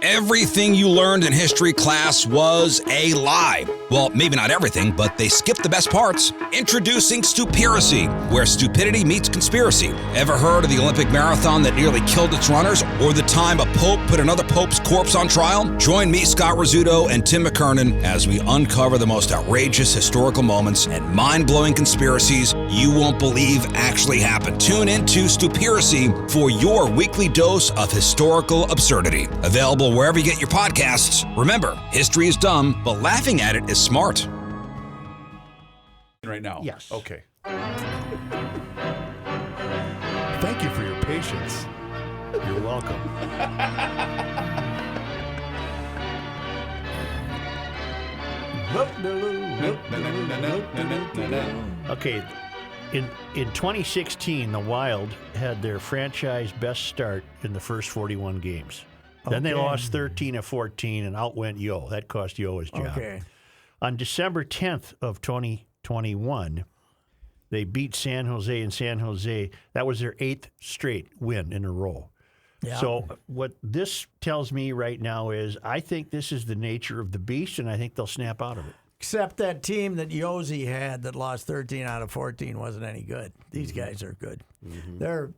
Everything you learned in history class was a lie. Well, maybe not everything, but they skipped the best parts. Introducing Stupiracy, where stupidity meets conspiracy. Ever heard of the Olympic marathon that nearly killed its runners? Or the time a pope put another pope's corpse on trial? Join me, Scott Rizzuto, and Tim McKernan as we uncover the most outrageous historical moments and mind-blowing conspiracies you won't believe actually happened. Tune into Stupiracy for your weekly dose of historical absurdity. Available wherever you get your podcasts. Remember, history is dumb, but laughing at it is smart. Right now? Yes. Okay. Thank you for your patience. You're welcome. Okay, in 2016, the Wild had their franchise best start in the first 41 games. Then they lost 13 of 14, and out went Yo. That cost Yo his job. Okay. On December 10th of 2021, they beat San Jose in San Jose. That was their 8th straight win in a row. Yeah. So what this tells me right now is I think this is the nature of the beast, and I think they'll snap out of it. Except that team that Yossi had that lost 13 out of 14 wasn't any good. These guys are good. They're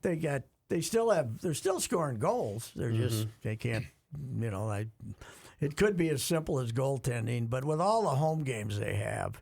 still scoring goals. They're just they can't. It could be as simple as goaltending, but with all the home games they have.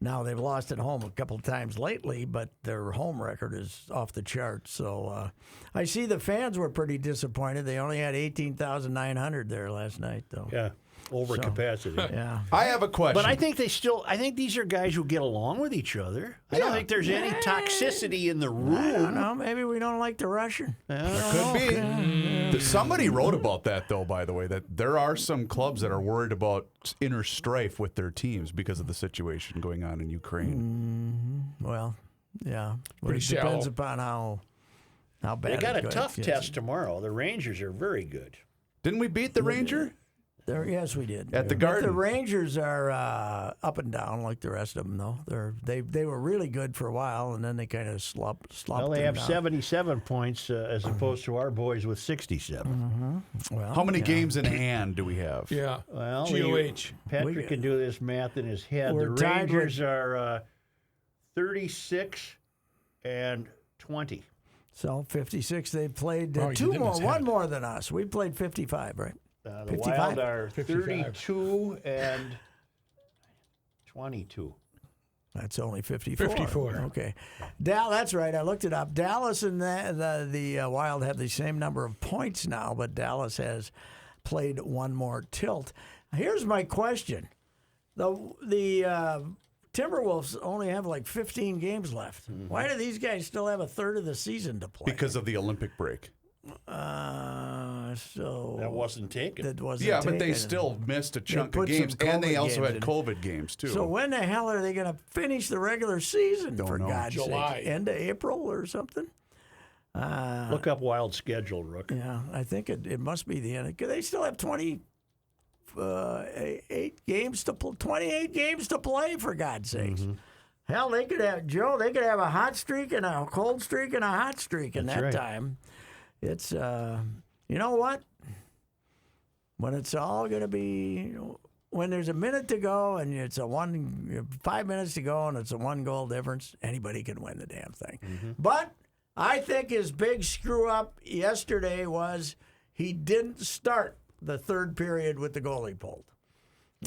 Now, they've lost at home a couple of times lately, but their home record is off the charts. So I see the fans were pretty disappointed. They only had 18,900 there last night, though. Yeah, over capacity. Yeah. I have a question. But I think I think these are guys who get along with each other. I don't think there's any toxicity in the room. I don't know. Maybe we don't like the Russian. Could be. Somebody wrote about that, though, by the way, that there are some clubs that are worried about inner strife with their teams because of the situation going on in Ukraine. Well, yeah. Well, it depends upon how bad They got a it tough gets. test tomorrow. The Rangers are very good. Didn't we beat the Ranger? Yes, we did. At the But Garden. the Rangers are up and down like the rest of them, though. They were really good for a while, and then they kind of slumped. Well, they have down. 77 points as opposed to our boys with 67. Well, How many games in hand do we have? Yeah. Well, GOH. Patrick can do this math in his head. The We're tied Rangers are 36 and 20. So 56. They played Oh, you two did more, miss one head. more than us. We played 55, right? The 55? Wild are 55. 32 and 22. That's only 54. 54. Okay. That's right. I looked it up. Dallas and the Wild have the same number of points now, but Dallas has played one more tilt. Here's my question. The Timberwolves only have like 15 games left. Why do these guys still have a third of the season to play? Because of the Olympic break. So That wasn't taken. that wasn't Yeah, but they taken. still missed a chunk of put some games, and they COVID also games had in. COVID games, too. So when the hell are they going to finish the regular season, for know. God's July. sake? End of April or something? Look up Wild schedule, Rook. Yeah, I think it must be the end. They still have 28 games to 28 games to play, for God's sakes. Hell, they could have a hot streak and a cold streak and a hot streak in That's that right. time. It's you know what? When it's all going to be, when there's a minute to go and it's 5 minutes to go and it's a 1 goal difference, anybody can win the damn thing. But I think his big screw up yesterday was he didn't start the third period with the goalie pulled.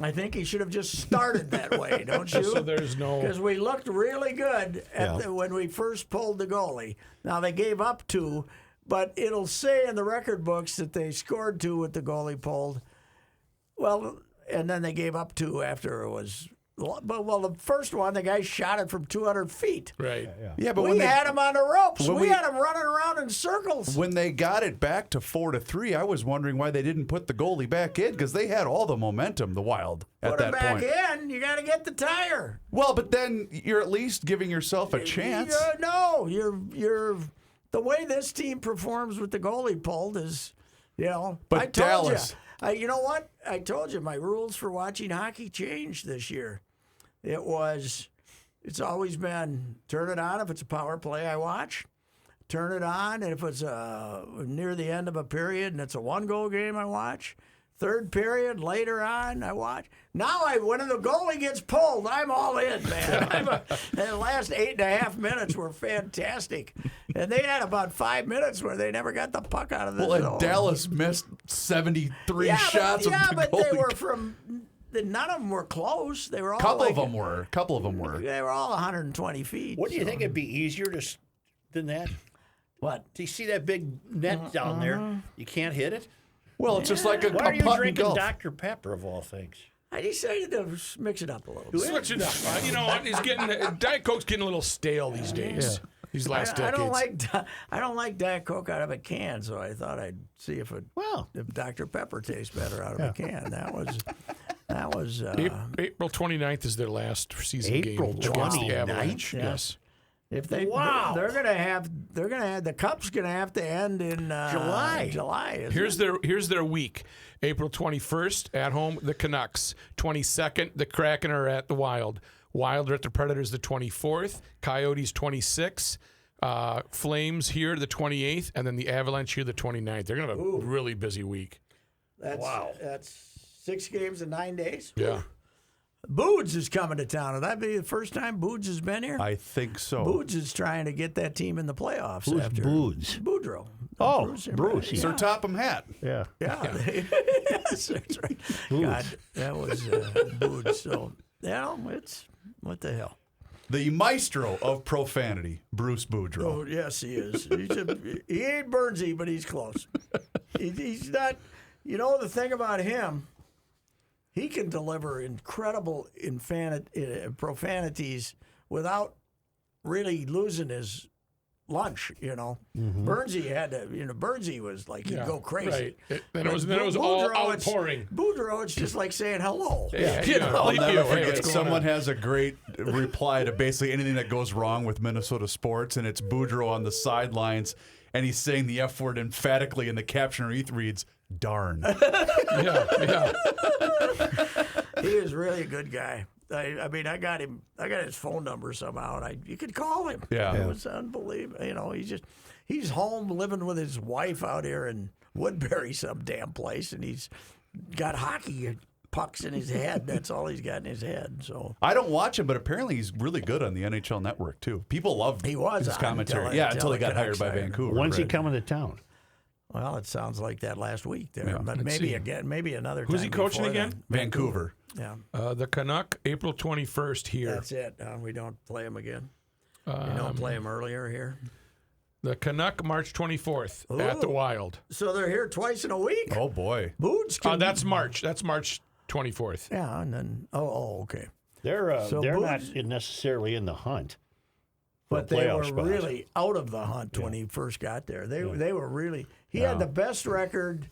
I think he should have just started that way, don't you? So there's no. Because we looked really good when we first pulled the goalie. Now, they gave up 2, but it'll say in the record books that they scored 2 with the goalie pulled. Well, and then they gave up 2 after it was. Well, the first one, the guy shot it from 200 feet. Right. Yeah, but We had him on the ropes. when We had him running around in circles. When they got it back to 4-3, I was wondering why they didn't put the goalie back in, because they had all the momentum, the Wild, at Put him that back point. in. You got to get the tire. Well, but then you're at least giving yourself a chance. No, you're the way this team performs with the goalie pulled is, But I told Dallas. you. You know what? I told you my rules for watching hockey changed this year. It's always been turn it on if it's a power play I watch. Turn it on, and if it's near the end of a period and it's a 1-goal game I watch. Third period, later on, I watch. Now, when the goalie gets pulled, I'm all in, man. The last 8.5 minutes were fantastic. And they had about 5 minutes where they never got the puck out of the zone. And Dallas missed 73 shots of the but goalie. they were from... None of them were close. They were all Couple of them were. They were all 120 feet. What do you think it'd be easier than that? What? Do you see that big net down there? You can't hit it? Well, it's just like a Why are you putt in drinking golf. Dr. Pepper, of all things? I decided to mix it up a little bit. Switch it up. You know what? Diet Coke's getting a little stale these days. These last decades. I don't like Diet Coke out of a can, so I thought I'd see if Dr. Pepper tastes better out of a can. That was April 29th is their last season April game against the 29th? Avalanche. Yeah. Yes. if they they're gonna have the cup's gonna have to end in July. Here's their week. April 21st at home, the Canucks. 22nd, the Kraken are at the Wild. Wild are at the Predators the 24th. Coyotes 26th. Flames here the 28th, and then the Avalanche here the 29th. They're gonna have a really busy week. That's 6 games in 9 days. Yeah. Boods is coming to town. Will that be the first time Boods has been here? I think so. Boods is trying to get that team in the playoffs. Who's after Boods? Boudreaux. Bruce. Sir Topham Hat. Yeah. Yeah. Yes, that's right. God, that was Boods. So, it's what the hell. The maestro of profanity, Bruce Boudreaux. Oh, yes, he is. He ain't Burnsy, but he's close. He's not. You know the thing about him, he can deliver incredible profanities without really losing his lunch. You know, Burnsy had to. Burnsy was like he'd go crazy. Right. Then it was all outpouring. Boudreaux, it's just like saying hello. Yeah. I'll never Hey, forget. what's going Someone on? has a great reply to basically anything that goes wrong with Minnesota sports, and it's Boudreaux on the sidelines, and he's saying the F word emphatically, and the caption reads, "Darn." Yeah. He is really a good guy. I mean, I got his phone number somehow, and you could call him. Yeah. It was unbelievable. You know, he's home living with his wife out here in Woodbury, some damn place, and he's got hockey pucks in his head. That's all he's got in his head. So I don't watch him, but apparently he's really good on the NHL Network too. People love he was his on commentary. until Until he got hired Canucks by hired him. Vancouver. When's he right. coming to town? Well, it sounds like that last week there, Yeah. but Let's maybe see. again, maybe another time. Who's he coaching before again? then. Vancouver. Yeah, The Canuck, April 21st here. that's it. We don't play him again. You don't play him earlier here. The Canuck, March 24th at the Ooh. Wild. So they're here twice in a week. Oh boy. Boots can. That's March. That's March 24th. Yeah, and then okay. They're So not Boots- necessarily in the hunt. for a But they playoff were spot. really out of the hunt when he first got there. They were really. He had the best record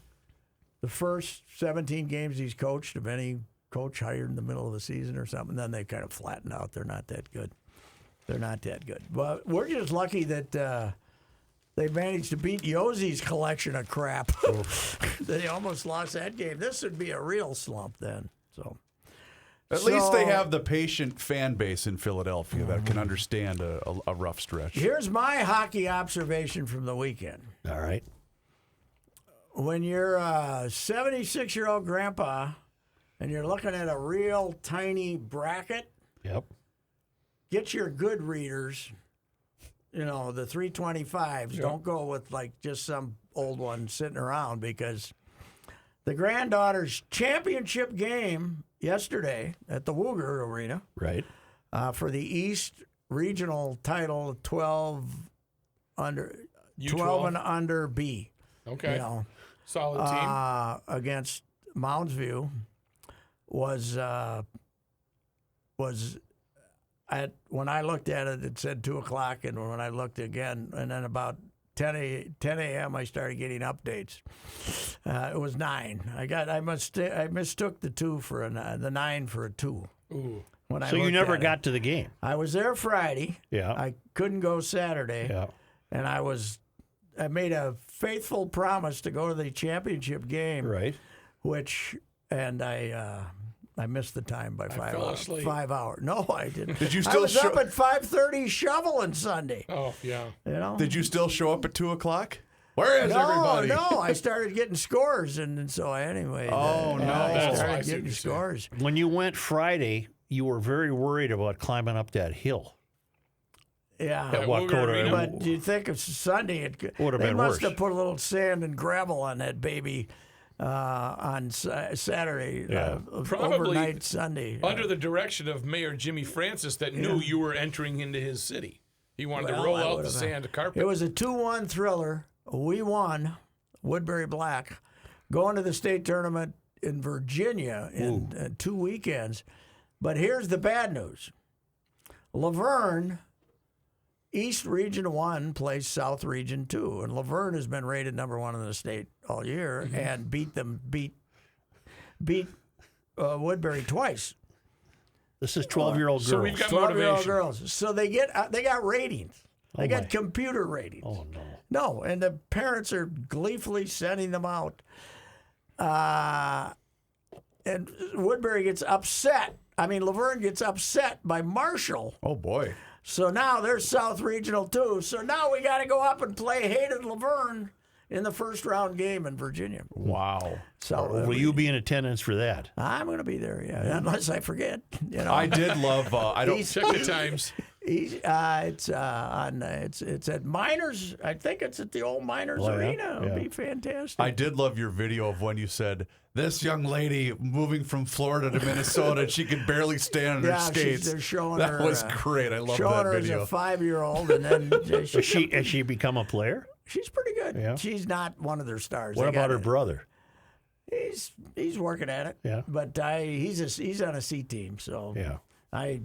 the first 17 games he's coached of any coach hired in the middle of the season or something. Then they kind of flattened out. They're not that good. But we're just lucky that they managed to beat Yossi's collection of crap. They almost lost that game. This would be a real slump then. So. At least they have the patient fan base in Philadelphia that can understand a rough stretch. Here's my hockey observation from the weekend. All right. When you're a 76-year-old grandpa and you're looking at a real tiny bracket, Yep. get your good readers, the 325s. Don't go with like just some old one sitting around, because the granddaughter's championship game yesterday at the Wooger Arena Right. for the East Regional title 12 under U12? 12 and under B. Okay. You know, Solid team. against Mounds View was at when I looked at it, it said 2:00, and when I looked again, and then about 10 a.m. I started getting updates. It was 9. I mistook the 2 for the 9 for a 2. Ooh. When I So you looked never at got it. to the game. I was there Friday. Yeah. I couldn't go Saturday. Yeah. And I made a faithful promise to go to the championship game. Right. I missed the time by 5 fell hours. asleep. 5 hours. No, I didn't. Did you I still was up at 5:30 shoveling Sunday. Oh, yeah. You know. Did you still show up at 2:00? Where is everybody? No, I started getting scores, and so anyway. Oh, no. I That's why I started see what getting you're saying. scores. When you went Friday, you were very worried about climbing up that hill. Yeah. At Woodbury Arena? But do you think of Sunday? Would have they been must worse. have put a little sand and gravel on that baby on Saturday, Yeah. Probably overnight Sunday. Under the direction of Mayor Jimmy Francis that knew you were entering into his city. He wanted to roll that out would the have sand carpet. It was a 2-1 thriller. We won, Woodbury Black, going to the state tournament in Virginia in 2 weekends. But here's the bad news. Laverne, East Region 1 plays South Region 2, and Laverne has been rated number 1 in the state all year and beat Woodbury twice. This is 12-year-old girls. So we've got 12-year-old motivation. girls. So they got ratings. They got computer ratings. Oh, no. No, and the parents are gleefully sending them out. And Woodbury gets upset. I mean, Laverne gets upset by Marshall. Oh, boy. So now they're South Regional too. So now we got to go up and play Hayden Laverne in the first round game in Virginia. Wow. So Will you be in attendance for that? I'm going to be there, yeah, unless I forget. You know, I did love. I don't. Check the times. it's at Miners. I think it's at the old Miners Oh, yeah? Arena. It'll Yeah. be fantastic. I did love your video of when you said this young lady moving from Florida to Minnesota and she could barely stand on her yeah, skates. they're showing that her. was great. I love showing that her video. as a 5-year-old, and then Has she become a player? she's pretty good. Yeah. She's not one of their stars. What They about got her brother? He's working at it. Yeah. But he's on a C team, so Yeah. I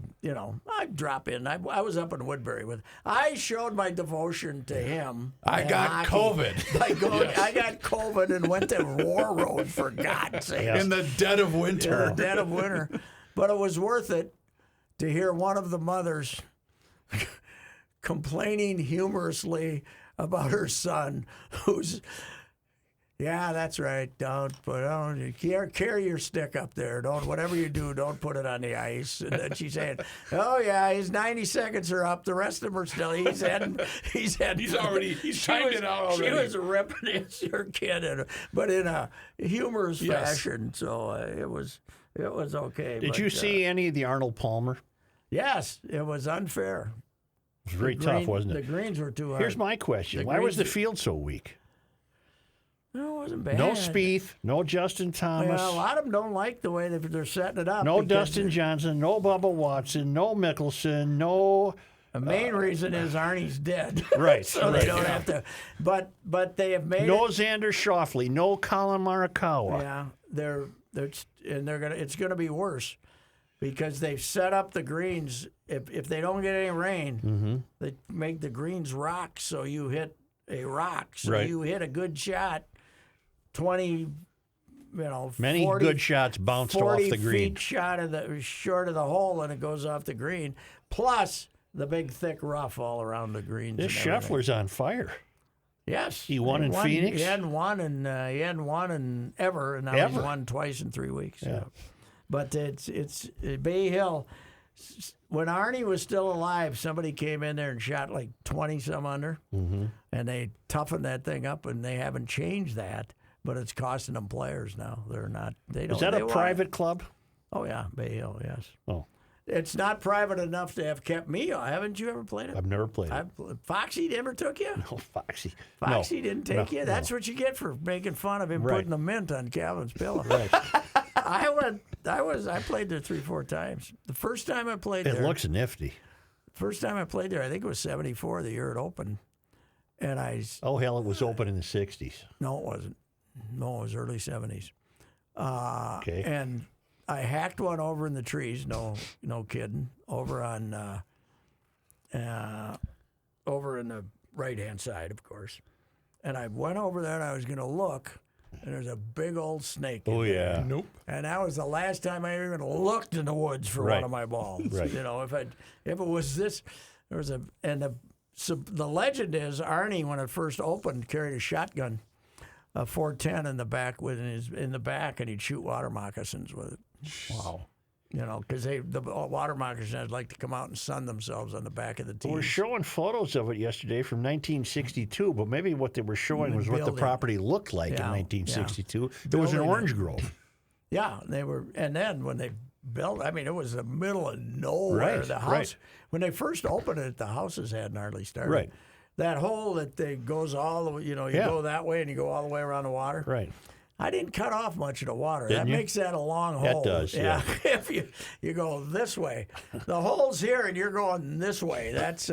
drop in. I was up in Woodbury I showed my devotion to him. I and got hockey COVID. by going, I got COVID and went to War Road, for God's sake. Yeah. In the dead of winter. In the dead of winter. But it was worth it to hear one of the mothers complaining humorously about her son, who's, yeah, that's right. Don't carry your stick up there. Don't, whatever you do, don't put it on the ice. And then she's saying, "Oh yeah, his 90 seconds are up. The rest of them are still." He's timed it out already. She was ripping her kid, but in a humorous fashion. So it was okay. Did you see any of the Arnold Palmer? Yes, it was unfair. It was very tough, wasn't The it? greens were too hard. Here's my question. Why was the field so weak? No, it wasn't bad. No Spieth, no Justin Thomas, Well, a lot of them don't like the way they're setting it up. no because Dustin Johnson, no Bubba Watson, no Mickelson, no... The main reason is Arnie's dead. Right, So they don't have to. But they have made No it. Xander Schauffele, no Colin Morikawa. Yeah, it's gonna be worse because they've set up the greens. If they don't get any rain, they make the greens rock. So you hit a rock. So Right. you hit a good shot. 20, Many 40, good shots bounced off 40 the green. feet short of the hole, and it goes off the green. Plus the big thick rough all around the greens. This and everything. Scheffler's on fire. Yes, He won in Phoenix? He hadn't won in ever, and now he's won twice in 3 weeks. Yeah. But it's Bay Hill. When Arnie was still alive, somebody came in there and shot like 20 some under, and they toughened that thing up, and they haven't changed that. But it's costing them players now. They're not. They don't. Is that they a want- private club? Oh yeah, Bay Hill. Yes. Oh, It's not private enough to have kept me. Haven't you ever played it? I've never played it. Foxy never took you. Oh, Foxy. Foxy didn't take no, you. That's what you get for making fun of him Right. putting the mint on Calvin's pillow. Right. I played there 3-4 times. The first time I played It there, looks nifty. I think it was 74, the year it opened. And Oh, hell, it was open in the 60s. no, it wasn't. No, it was early 70s. Okay. And I hacked one over in the trees. No kidding. Over in the right-hand side, of course. And I went over there and I was going to look, and there's a big old snake. in Oh, there. yeah. Nope. And that was the last time I even looked in the woods for Right. one of my balls. Right. If it was this, there was so the legend is Arnie, when it first opened, carried a shotgun, a 410 in the back and he'd shoot water moccasins with it. Wow. because the water moccasins like to come out and sun themselves on the back of the tees. We're showing photos of it yesterday from 1962, but maybe what they were showing was what the building. property looked like in 1962. There was an Building orange it. grove. Yeah, and then when they built, it was the middle of nowhere. Right, The house, right. when they first opened it, the houses hadn't hardly started. Right. That hole that goes all the way, you go that way and you go all the way around the water. Right. I didn't cut off much of the water. Didn't That you? makes that a long That hole. does, yeah. If you go this way, the hole's here and you're going this way. That's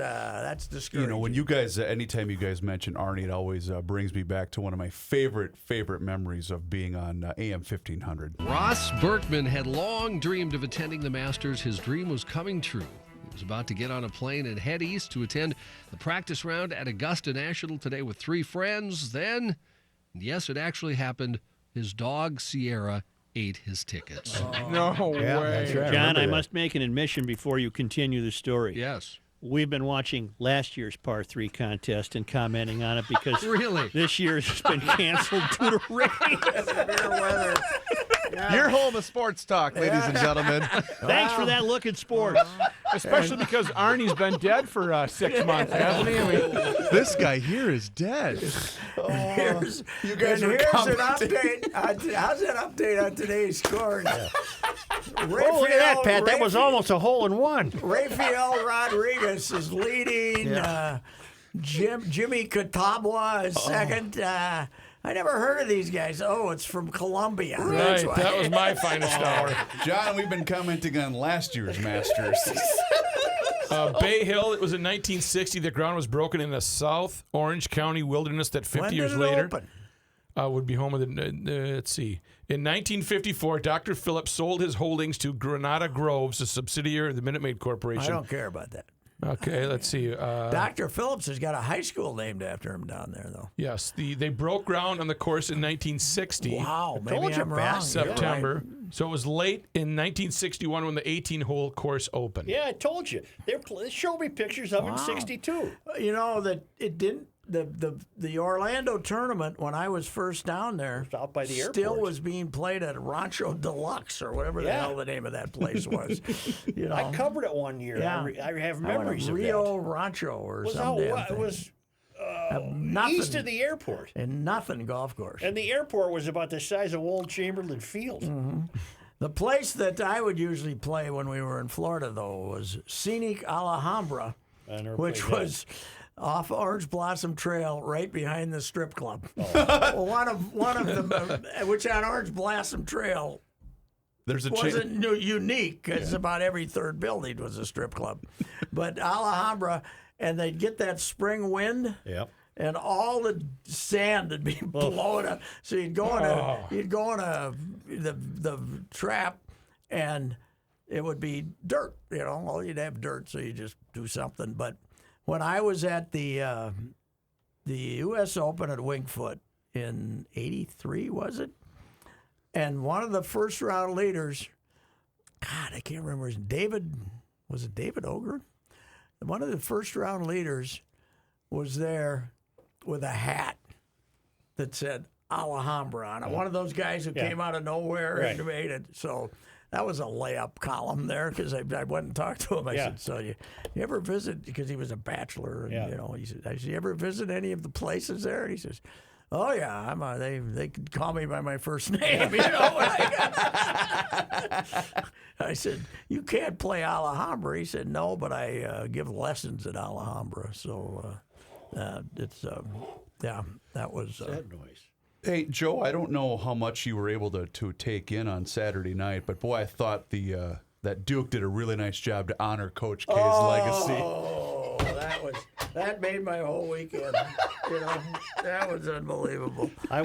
discouraging. When you guys, anytime you guys mention Arnie, it always brings me back to one of my favorite memories of being on AM 1500. Ross Berkman had long dreamed of attending the Masters. His dream was coming true. He was about to get on a plane and head east to attend the practice round at Augusta National today with 3 friends. Then, yes, it actually happened. His dog, Sierra, ate his tickets. No way. That's right. John, Remember I that. must make an admission before you continue the story. Yes. We've been watching last year's par 3 contest and commenting on it because Really? this year's has been canceled due to rain. severe weather. Your home of sports talk, ladies and gentlemen. Thanks for that look at sports. Especially because Arnie's been dead for 6 months, hasn't he? This guy here is dead. Here's, You guys and are here's an commenting. update. How's that update on today's score? Oh, look at that, Pat. That was almost a hole in one. Rafael Rodriguez is leading. Jimmy Catawba is second. I never heard of these guys. Oh, it's from Colombia. That's Right, why. that was my finest hour. John, we've been commenting on last year's Masters. Bay Hill, it was in 1960. The ground was broken in the South Orange County wilderness that 50 When years did it later open? would be home of the, let's see. In 1954, Dr. Phillips sold his holdings to Granada Groves, a subsidiary of the Minute Maid I Corporation. don't care about that. Okay, let's see. Dr. Phillips has got a high school named after him down there, though. Yes, they broke ground on the course in 1960. Wow, maybe told you, I'm Pat. wrong. September. So it was late in 1961 when the 18-hole course opened. Yeah, I told you. They showed me pictures of it in 62. You know that it didn't. The Orlando tournament when I was first down there was out by the still airport. was being played at Rancho Deluxe or whatever the Yeah. hell the name of that place was. You know, I covered it one year. Yeah. I have I went memories to of Rio that. Rancho or It was something. it was nothing, east of the airport. and nothing golf course. And the airport was about the size of Old Chamberlain Field. The place that I would usually play when we were in Florida, though, was Scenic Alhambra, I never which played that. was off Orange Blossom Trail, right behind the strip club. Well, one of them, which on Orange Blossom Trail There's a wasn't unique because about every third building was a strip club, but Alhambra, and they'd get that spring wind. Yep. And all the sand would be blown up. So you'd go in the trap, and it would be dirt. You know, well, you'd have dirt, so you just do something. But when I was at the U.S. Open at Wingfoot in '83, was it? And one of the first round leaders, God, I can't remember his David. Was it David Ogren? One of the first round leaders was there with a hat that said Alhambra on it. One of those guys who came out of nowhere and made it. So that was a layup column there because I went and talked to him. I said, so you ever visit, because he was a bachelor, and he said, I said, you ever visit any of the places there? And he says, oh yeah, they could call me by my first name, you know. I said, you can't play Alhambra. He said, no, but I give lessons at Alhambra. So it's that was That noise. Hey, Joe, I don't know how much you were able to take in on Saturday night, but boy, I thought that Duke did a really nice job to honor Coach K's legacy. Oh, that made my whole weekend. You know, that was unbelievable. I I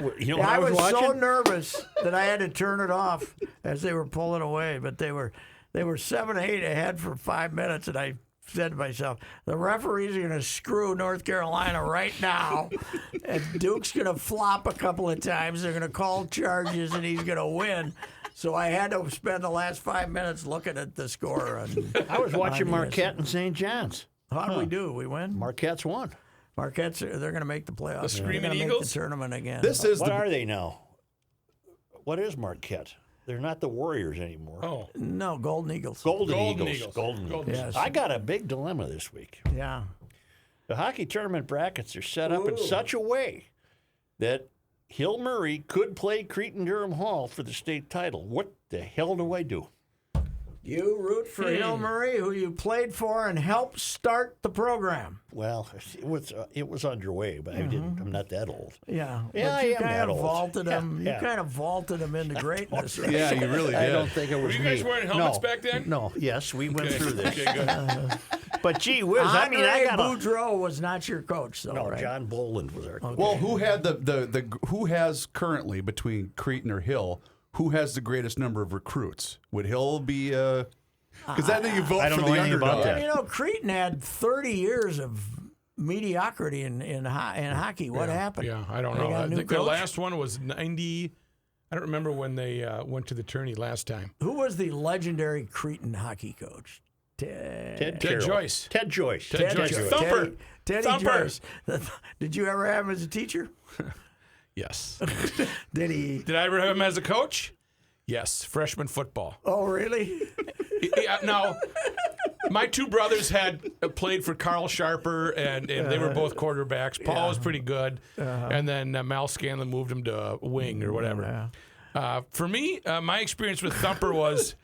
was was watching. so nervous that I had to turn it off as they were pulling away. But they were 7-8 ahead for 5 minutes, and I said to myself, the referees are going to screw North Carolina right now, and Duke's going to flop a couple of times. They're going to call charges, and he's going to win. So I had to spend the last 5 minutes looking at the score. I was watching on Marquette and St. John's. How did we do? We win? Marquette's won. Marquette's, they're going to make the playoffs. The Screaming they're gonna Eagles? make the tournament again. This is What are they now? What is Marquette? They're not the Warriors anymore. Oh, No, Golden Eagles. Golden Golden Eagles. Eagles. Golden Eagles. Yes. I got a big dilemma this week. Yeah. The hockey tournament brackets are set up in such a way that Hill Murray could play Cretin-Durham Hall for the state title. What the hell do I do? You root for Hill Murray, who you played for and helped start the program. Well, it was underway, but I'm not that old. Yeah. Yeah, but I you am kind that of old. vaulted him. Yeah. You kind of vaulted him into greatness. Right? Yeah, you really did. I don't think it was were you guys me. wearing helmets No. back then? No. Yes, we went through this. Okay, good. But gee whiz, I mean, Andre I got Boudreau was not your coach, though, No, right? John Boland was our coach. Well, who had who has currently between Cretin or Hill? Who has the greatest number of recruits? Would Hill be? Because I think you vote I don't for know the anything about underdog. that. You know, Cretin had 30 years of mediocrity in hockey. What happened? Yeah, I don't They know. got a I new think their coach? last one was 90. I don't remember when they went to the tourney last time. Who was the legendary Cretin hockey coach? Ted Ted Joyce. Ted Joyce. Ted Joyce. Joyce. Thumper. Teddy Thumper. Joyce. Did you ever have him as a teacher? Yes. Did he? Did I ever have him as a coach? Yes. Freshman football. Oh, really? Yeah, now, my two brothers had played for Carl Sharper, and they were both quarterbacks. Paul was pretty good, and then Mal Scanlon moved him to a wing or whatever. For me, my experience with Thumper was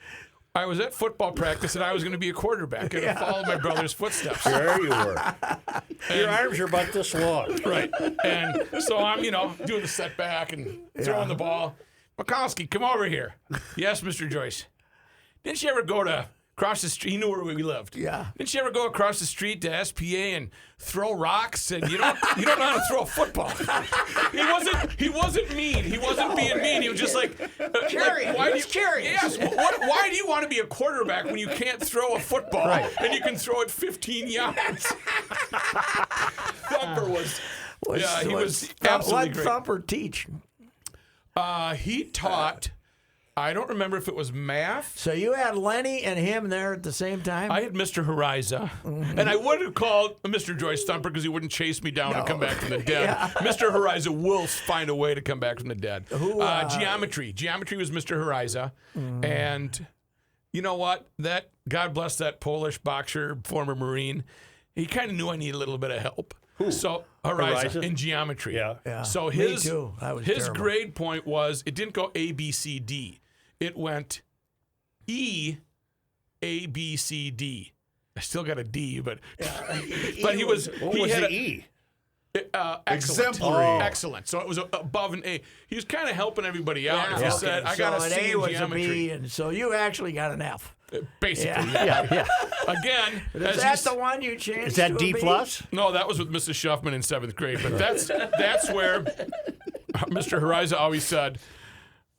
I was at football practice, and I was going to be a quarterback, and I followed my brother's footsteps. There you were. Your arms are about this long. Right. And so I'm, doing the setback and throwing the ball. Mikowski, come over here. Yes, Mr. Joyce. Didn't you ever go to across the street? He knew where we lived. Yeah. Didn't you ever go across the street to SPA and throw rocks? And you don't know how to throw a football. He wasn't mean. He wasn't being mean. He was just like, Curious. why do He you, was curious. Yes. Why do you want to be a quarterback when you can't throw a football and you can throw it 15 yards? Thumper was he was absolutely What great. Thumper teach? He taught. I don't remember if it was math. So you had Lenny and him there at the same time? I had Mr. Horiza, and I would have called Mr. Joyce Thumper because he wouldn't chase me down and come back from the dead. Mr. Horiza will find a way to come back from the dead. Geometry. Geometry was Mr. Horiza, and you know what? God bless that Polish boxer, former Marine. He kind of knew I needed a little bit of help. So Horiza in geometry. Yeah. So his too. I was his terrible. grade point was it didn't go A B C D. It went E A B C D. I still got a D, but but he was What he was had the E? excellent. Exemplary. Excellent. So it was above an A. He was kind of helping everybody out. He Okay, said, "I got a so an C A in was a geometry." B, and so you actually got an F. Basically, Yeah. Again, Is as that you the one you changed? Is that to a D B? plus? No, that was with Mrs. Shuffman in 7th grade. But that's where Mr. Horiza always said,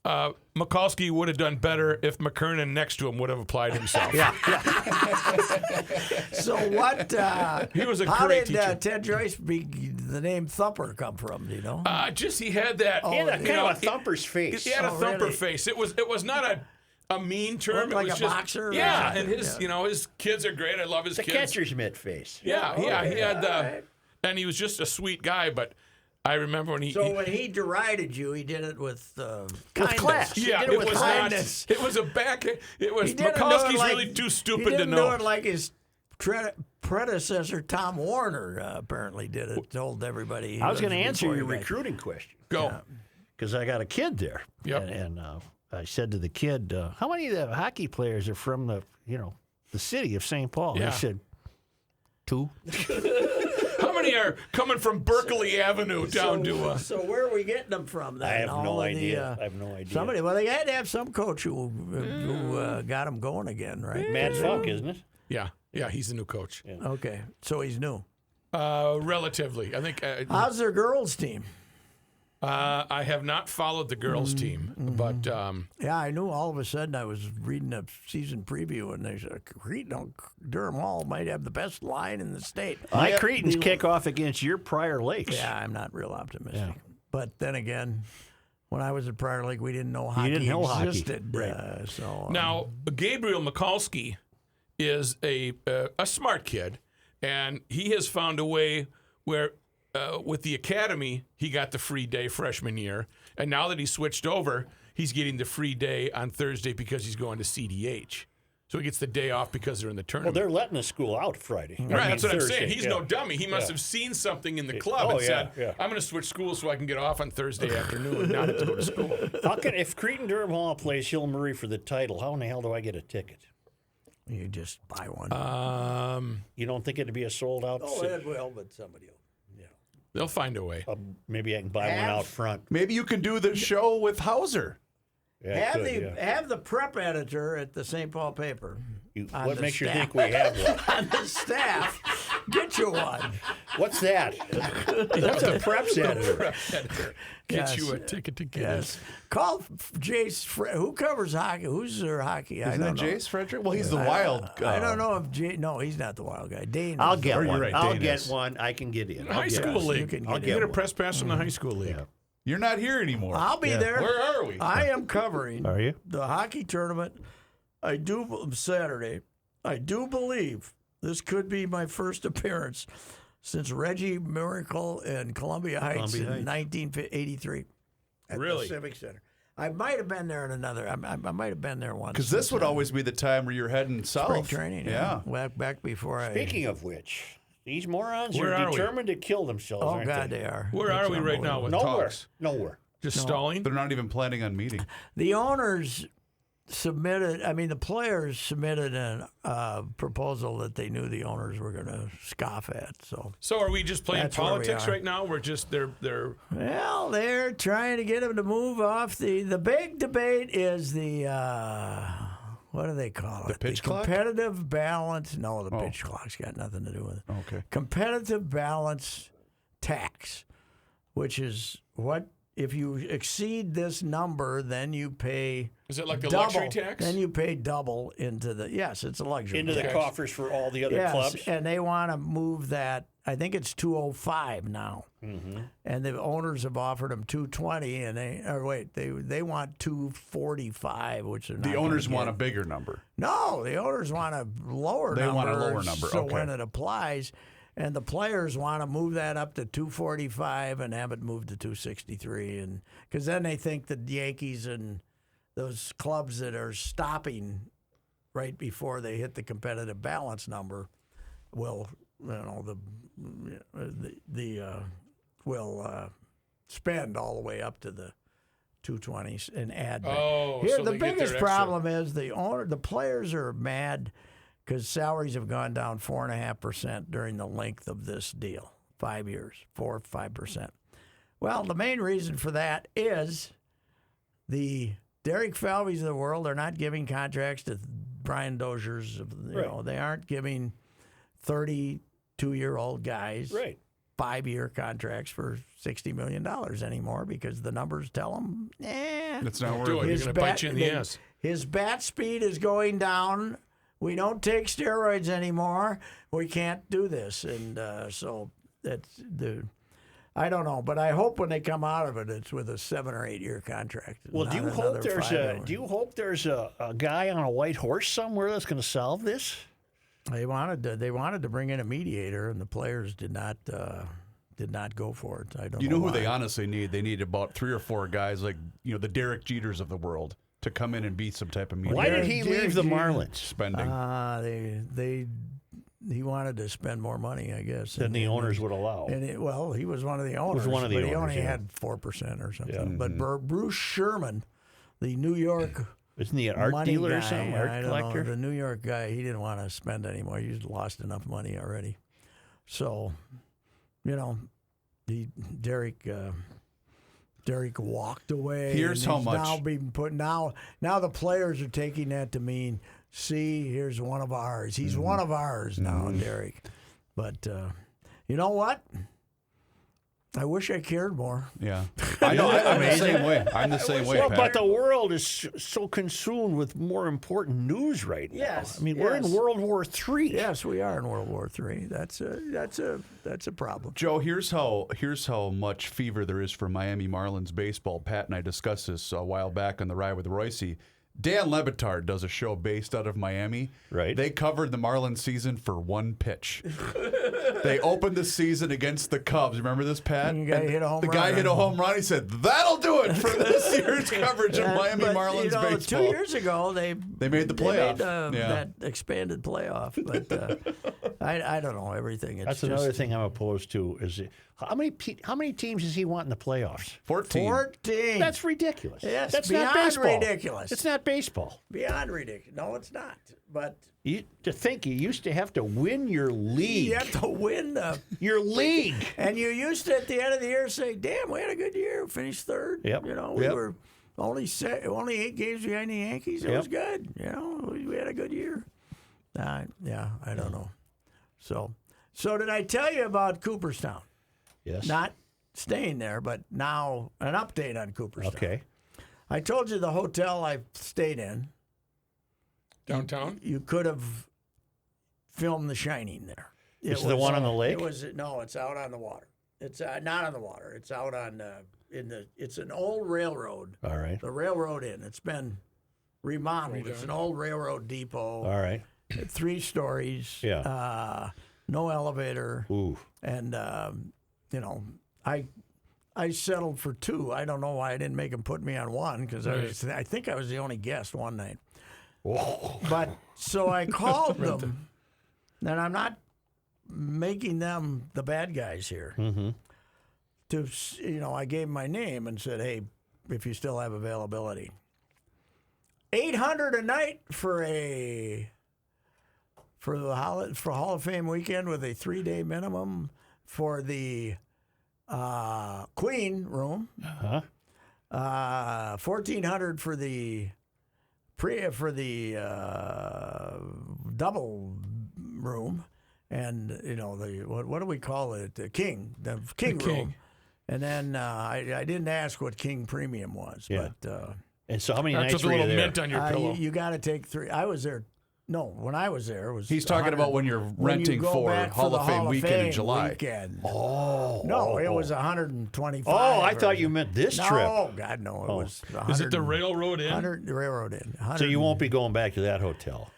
Mikulski would have done better if McKernan next to him would have applied himself. So what? He was a how great did teacher. Ted Joyce the name Thumper come from? Do you know? Just he had that. He had a you kind know, of a thumper's face. He had a Oh, thumper really? face. It was not a mean term. Looked It like was a just, boxer or Yeah, something. and his his kids are great. I love his The kids. catcher's mitt face. Yeah, he had and he was just a sweet guy. But I remember when he. So when he derided you, he did it with kindness. class. He yeah, did it with was kindness. not. It was a back. It was He didn't do it Mikulski's like- really too he stupid to didn't know. do it like his predecessor Tom Warner apparently did it. Told everybody. he I was going to a good answer your quarterback. recruiting question Go. because I got a kid there. Yep. And I said to the kid, how many of the hockey players are from the city of St. Paul? Yeah. He said, 2. How many are coming from Berkeley Avenue down to? So where are we getting them from? Then? I have All no of the, idea. I have no idea. Somebody. Well, they had to have some coach who got them going again, right? Matt Funk, isn't it? Yeah, he's the new coach. Okay, so he's new. Relatively, I think. How's their girls team? I have not followed the girls' team, but Yeah, I knew all of a sudden I was reading a season preview and they said Durham Hall might have the best line in the state. My Cretans kick off against your Prior Lakes. Yeah, I'm not real optimistic. But then again, when I was at Prior Lake, we didn't know hockey didn't know hockey. existed. So now Gabriel Mikulski is a smart kid, and he has found a way where. With the academy, he got the free day freshman year, and now that he switched over, he's getting the free day on Thursday because he's going to CDH. So he gets the day off because they're in the Well, tournament. they're letting the school out Friday. Right, that's what Thursday. I'm saying. He's no dummy. He must have seen something in the club and said, I'm going to switch schools so I can get off on Thursday afternoon and not have to go to school. If Cretin-Durham Hall plays Hill Murray for the title, how in the hell do I get a ticket? You just buy one. You don't think it'd be a sold-out? It will, but somebody will. They'll find a way. Maybe I can buy one out front. Maybe you can do the show with Hauser. Yeah, Have the prep editor at the St. Paul paper. What makes you think we have one? On the staff, get you one. What's that? That's a preps editor. Get Yes. you a ticket to get Yes. Call Jace. Who covers hockey? Who's their hockey? Isn't that Jace Frederick? Well, he's the Wild. I don't know if Jay. No, he's not the Wild guy. Dane. I'll is- get Or you're one. right, I'll Dane get is. one. I can get in. High school you league. can I'll get get in a one. press pass from the high school league. You're not here anymore. I'll be there. Where are we? I am covering. Are you? The hockey tournament? Saturday. I do believe this could be my first appearance since Reggie Miracle in Columbia Heights in 1983 at Really? the Civic Center. I might have been there in another. I might have been there once. Because this would always be the time where you're heading south. spring training. Yeah. Back before Speaking of which, these morons Where are are we? determined to kill themselves. Oh aren't God, they? they are. Where are we right now with Nowhere. talks? Nowhere. Just stalling? They're not even planning on meeting. The owners submitted. I mean, the players submitted a proposal that they knew the owners were going to scoff at. So, Are we just playing That's where we politics are. right now? We're just they're well, they're trying to get them to move off. The big debate is the what do they call it? pitch clock? Competitive balance. No, the pitch clock's got nothing to do with it. Okay. Competitive balance tax, which is what if you exceed this number, then you pay. Is it like the double. luxury tax? Then you pay double into the it's a luxury Into the tax. coffers for all the other Yes, clubs. and they want to move that. I think it's 205 now, Mm-hmm. and the owners have offered them 220, and they want 245, which they're not. The owners gonna want a get. bigger number. No, the owners want a lower They number. want a lower number, So okay. when it applies, and the players want to move that up to 245 and have it moved to 263, and because then they think the Yankees and those clubs that are stopping right before they hit the competitive balance number will, will spend all the way up to the 220s and add. Oh, Here so the they get their biggest extra. problem is the players are mad because salaries have gone down 4.5% during the length of this deal, 5 years, 4 or 5%. Well, the main reason for that is the Derek Falveys of the world are not giving contracts to Brian Dozier's. They aren't giving 32-year-old guys Right. 5-year contracts for $60 million anymore because the numbers tell them, It's not worth do it. it. You're going to bite you in the ass. his bat speed is going down. We don't take steroids anymore. We can't do this, and so that's the. I don't know, but I hope when they come out of it, it's with a 7 or 8 year contract. Well, not do you another hope there's 5 year. do you hope there's a guy on a white horse somewhere that's going to solve this? They wanted to bring in a mediator, and the players did not go for it. I don't. You know who why. they honestly need? They need about 3 or 4 guys like the Derek Jeters of the world to come in and be some type of mediator. Why did he Derek leave the Jeter- Marlins? Spending. He wanted to spend more money, I guess, Than the owners would allow. And he was one of the owners. one of the but he owners, only yeah. had 4% or something. Yeah. But Bruce Sherman, the New York Isn't he an art money dealer guy, or something? Art I don't collector? know, the New York guy, he didn't want to spend anymore. He's lost enough money already. So, Derek walked away. Here's and how he's much- now being put. Now the players are taking that to mean, see, here's one of ours. He's one of ours now, Derek. But you know what? I wish I cared more. Yeah. I know. I'm the same way. I'm the same way, Well, Pat. but the world is so consumed with more important news right now. Yes, I mean, we're in yes. World War III. Yes, we are in World War III. That's a problem. Joe, here's how much fever there is for Miami Marlins baseball. Pat and I discussed this a while back on the ride with Reusse. Dan Lebitard does a show based out of Miami. Right. They covered the Marlins season for one pitch. They opened the season against the Cubs. Remember this, Pat? And the guy hit a home the run. guy hit a home run. He said, "That'll do it for this year's coverage of Miami But, Marlins baseball." 2 years ago, they made the playoff. That expanded playoff. But I don't know everything. It's That's just another thing I'm opposed to. Is how many teams does he want in the playoffs? 14. 14. That's ridiculous. Yes, That's beyond not baseball. ridiculous. It's not baseball. Beyond ridiculous. No, it's not. But To think you used to have to win your league. you have to win Your league. and you used to at the end of the year say, "Damn, we had a good year. Finished third." Yep. You know, we Yep. were only 8 games behind the Yankees. It Yep. was good. You know, we had a good year. Yeah, I don't know. So did I tell you about Cooperstown? Yes. Not staying there, but now an update on Cooperstown. Okay. I told you the hotel I stayed in. Downtown? You could have filmed The Shining there. Is it the one on the lake? It's out on the water. It's not on the water. It's out on it's an old railroad. All right. The railroad inn. It's been remodeled. It's an old railroad depot. All right. 3 stories. Yeah. No elevator. Ooh. And I settled for 2. I don't know why I didn't make them put me on 1 because I think I was the only guest one night. But so I called them, and I'm not making them the bad guys here. Mm-hmm. I gave them my name and said, "Hey, if you still have availability, $800 a night for Hall of Fame weekend with a 3-day minimum for the Queen room, $1,400 for the double room, and the what do we call it? The king room. And then I didn't ask what King Premium was, but And so how many That's nights with a were you little there? mint on your pillow. you got to take 3. I was there. No, when I was there, it was. He's talking about when you're renting for Hall of Fame weekend in July. Oh, no, it was 125. Oh, I thought you meant this trip. No, God, no, it was. Is it the Railroad Inn? 100 Railroad Inn. So you won't be going back to that hotel.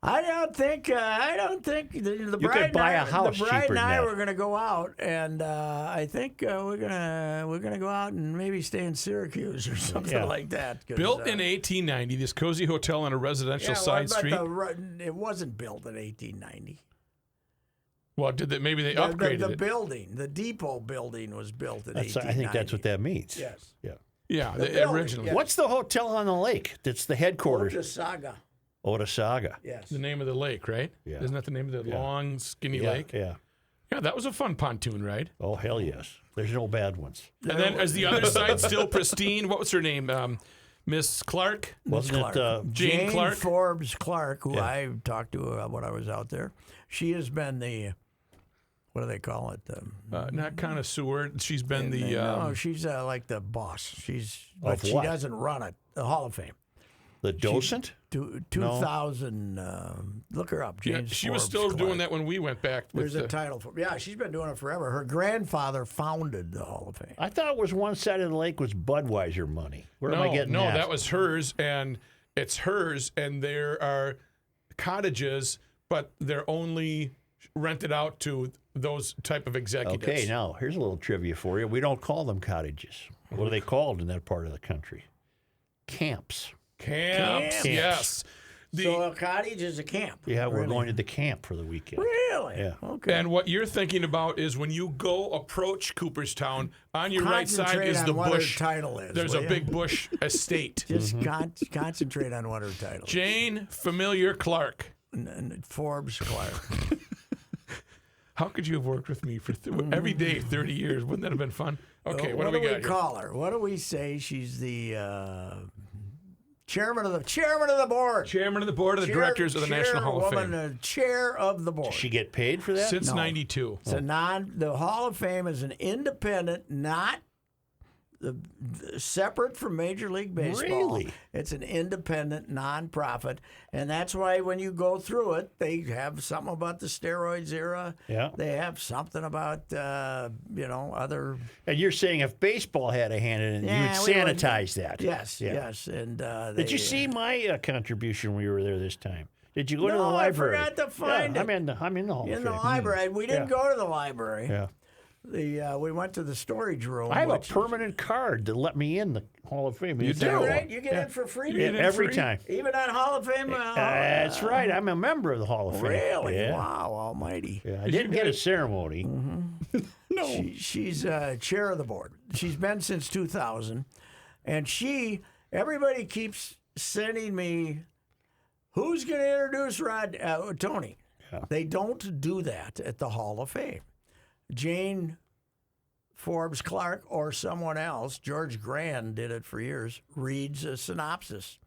I don't think the You bride could buy a house the bride cheaper and than I that. were going to go out, and I think we're gonna go out and maybe stay in Syracuse or something like that. 'Cause, Built in 1890, this cozy hotel on a residential side street. It wasn't built in 1890. Well, maybe they upgraded The it? building, the depot building, was built in 1890. I think that's what that means. Yes. Yeah. Yeah, building, originally. yeah. What's the hotel on the lake? That's the headquarters. Otasaga. Otasaga. Yes. The name of the lake, right? Yeah. Isn't that the name of the long, skinny Yeah. lake? Yeah. Yeah, that was a fun pontoon ride. Oh, hell yes. There's no bad ones. And then, is the other side still pristine? What was her name? Miss Clark? Wasn't it Jane Clark? Forbes Clark, who I talked to when I was out there. She has been the, what do they call it? Not connoisseur. She's been the. No, she's like the boss. But Of she what? doesn't run it. The Hall of Fame. the docent? 2000. Look her up. Yeah, James she was Forbes still Clark. doing that when we went back. There's a title for. Yeah, she's been doing it forever. Her grandfather founded the Hall of Fame. I thought it was one side of the lake was Budweiser money. Where am I getting that? that was hers, and it's hers, and there are cottages, but they're only rented out to those type of executives. Okay, now here's a little trivia for you. We don't call them cottages. What are they called in that part of the country? Camps. Camps. Yes. So a cottage is a camp. Yeah, we're Really? going to the camp for the weekend. Really? Yeah. Okay. And what you're thinking about is when you go approach Cooperstown, on your right side Concentrate is on the what bush. her title is. There's will a ya? big bush estate. Just concentrate on what her title is. Jane Familiar Clark. And Forbes Clark. How could you have worked with me for every day, 30 years? Wouldn't that have been fun? Okay, what do we got here? call her? What do we say? She's the chairman of the board. Chairman of the board of the directors of the National Hall of Fame. Chair of the board. Does she get paid for that? Since No. '92. It's the Hall of Fame is an independent, not separate from Major League Baseball. Really? It's an independent, nonprofit, and that's why when you go through it, they have something about the steroids era. Yeah. They have something about other. And you're saying if baseball had a hand in it, Yeah, you we would would- sanitize that. Yes, Yeah. yes, and Did you see my contribution when we were there this time? Did you go to the No, I library? forgot to find yeah, it. I'm in the Hall of in the Fame. library? We didn't Yeah. go to the library. Yeah. We went to the storage room. I have a which- permanent card to let me in the Hall of Fame. You Is do? that Right, you get in for free. Yeah, every time. Even on Hall of Fame. That's right. I'm a member of the Hall of Fame. Really? Yeah. Wow, almighty. Yeah, I didn't get a ceremony. She's chair of the board. She's been since 2000, and everybody keeps sending me, who's going to introduce Tony? Yeah. They don't do that at the Hall of Fame. Jane Forbes Clark or someone else, George Grand did it for years, reads a synopsis,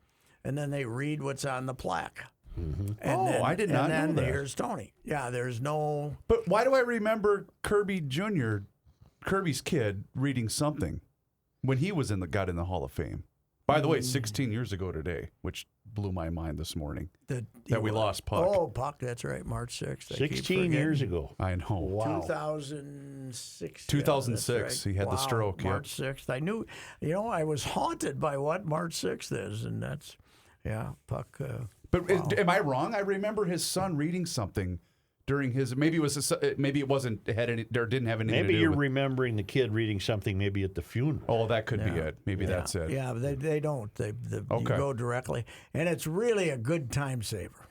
and then they read what's on the plaque. Mm-hmm. And I did not know And that. then here's Tony. Yeah, there's no. But why do I remember Kirby Jr., Kirby's kid, reading something when he was got in the Hall of Fame? By the way, 16 years ago today, which blew my mind this morning, that we lost Puck. Oh, Puck, that's right, March 6th. I keep 16 years forgetting. ago. I know. Wow. 2006. 2006, yeah, that's right. he had the stroke, yep. March 6th. I knew, I was haunted by what March 6th is, and that's, Puck. But am I wrong? I remember his son reading something during his. Maybe it wasn't had any or didn't have anything Maybe to do you're with. remembering the kid reading something maybe at the funeral. Oh, that could be it. Maybe that's it. Yeah, but they don't. You go directly, and it's really a good time saver.